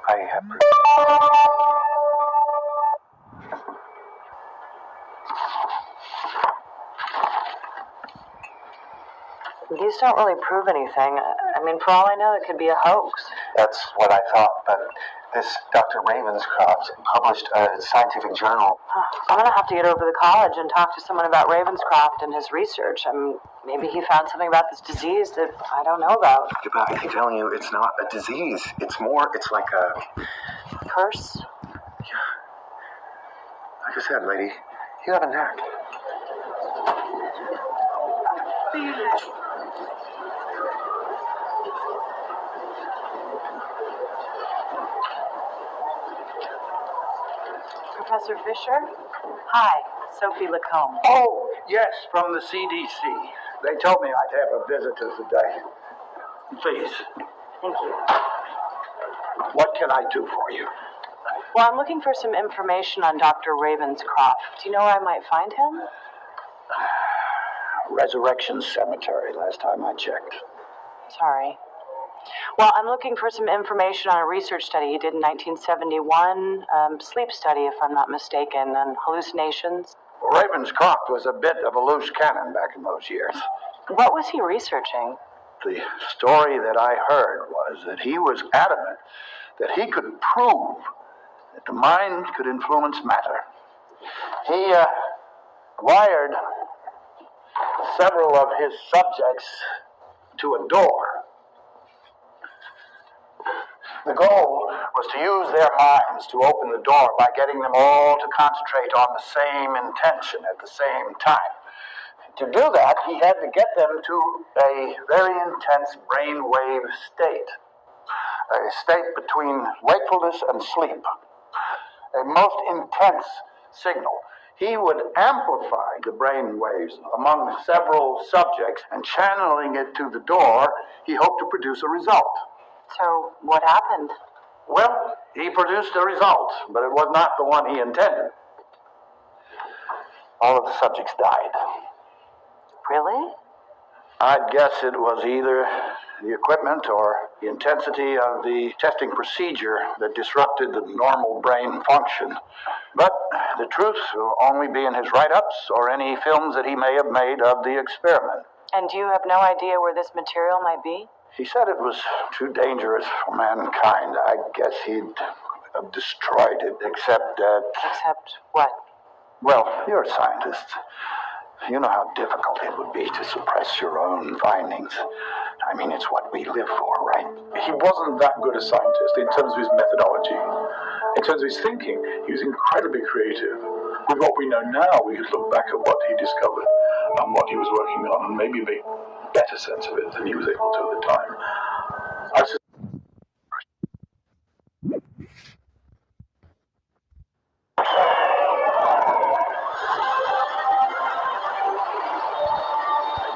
I have proof. These don't really prove anything. I mean, for all I know, it could be a hoax. That's what I thought, but this Dr. Ravenscroft published a scientific journal. I'm going to have to get over to the college and talk to someone about Ravenscroft and his research. I mean, maybe he found something about this disease that I don't know about. Yeah, but I keep telling you, it's not a disease. It's like a... Curse? Yeah. Like I said, lady, you have a knack. Professor Fisher? Hi, Sophie Lacombe. Oh, yes, from the CDC. They told me I'd have a visitor today. Please. Thank you. What can I do for you? Well, I'm looking for some information on Dr. Ravenscroft. Do you know where I might find him? Resurrection Cemetery, last time I checked. Sorry. Well, I'm looking for some information on a research study he did in 1971, sleep study, if I'm not mistaken, on hallucinations. Well, Ravenscroft was a bit of a loose cannon back in those years. What was he researching? The story that I heard was that he was adamant that he could prove that the mind could influence matter. He wired several of his subjects to a door. The goal was to use their minds to open the door by getting them all to concentrate on the same intention at the same time. To do that, he had to get them to a very intense brainwave state, a state between wakefulness and sleep, a most intense signal. He would amplify the brain waves among several subjects, and channeling it to the door, he hoped to produce a result. So, what happened? Well, he produced a result, but it was not the one he intended. All of the subjects died. Really? I'd guess it was either the equipment or the intensity of the testing procedure that disrupted the normal brain function. But the truth will only be in his write-ups or any films that he may have made of the experiment. And you have no idea where this material might be? He said it was too dangerous for mankind. I guess he'd have destroyed it, except that... Except what? Well, you're a scientist. You know how difficult it would be to suppress your own findings. I mean, it's what we live for, right? He wasn't that good a scientist in terms of his methodology. In terms of his thinking, he was incredibly creative. With what we know now, we could look back at what he discovered and what he was working on and maybe make better sense of it than he was able to at the time.